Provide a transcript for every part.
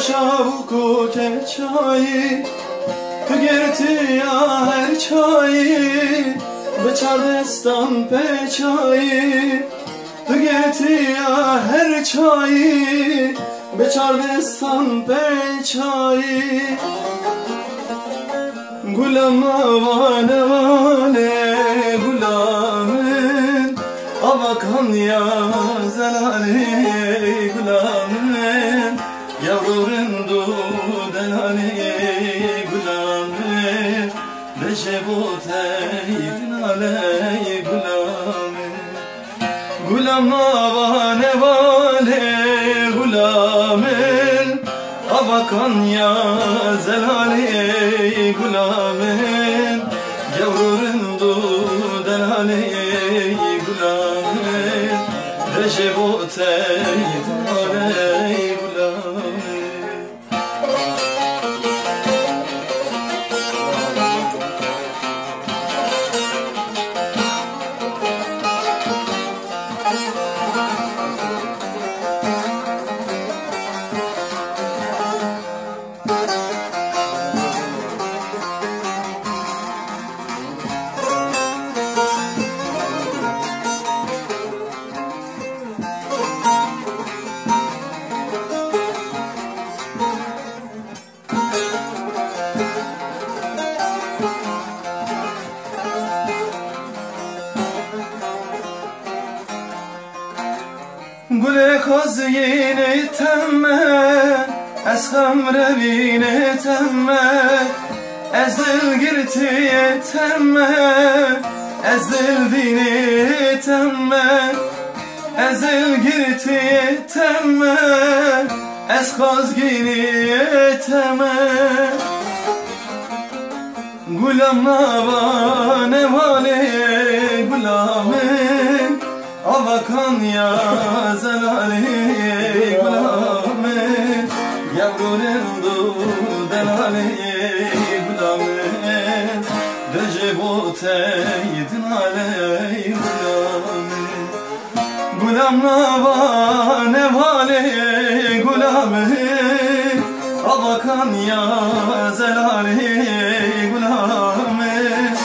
çabuk o çayı girti ya her çayı beçar destan peçayı girti ya her çayı beçar destan peçayı Gulam vane vane gulamın avakan ya zelali gulamın yavrun du delali gulamın Reşebotey finaley gulamın Gulam vane vane gulamın avakan ya zelali gulamın yavrun du delali gulamın Reşebotey finaley gulamın Gule kaz yine temme Ez hamre vine temme Ezil girti temme Ezil vine temme Ezil girti temme Ez kaz yine temme Gulam ne vale gulamın avakan ya zelali gulamın yavrun du delali gulamın Reşebotey dinaley gulamın Gulam ne vale gulamın avakan ya zelali gulamın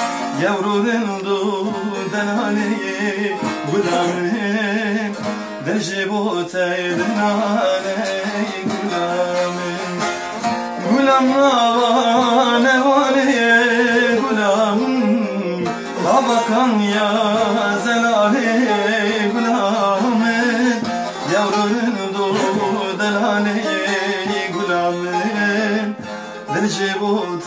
yavrun du delali gulamın Reşebotey dinaley gulamın Gulam ne vale gulamın avakan ya zelali gulamın yavrun du delali gulamın Reşebotey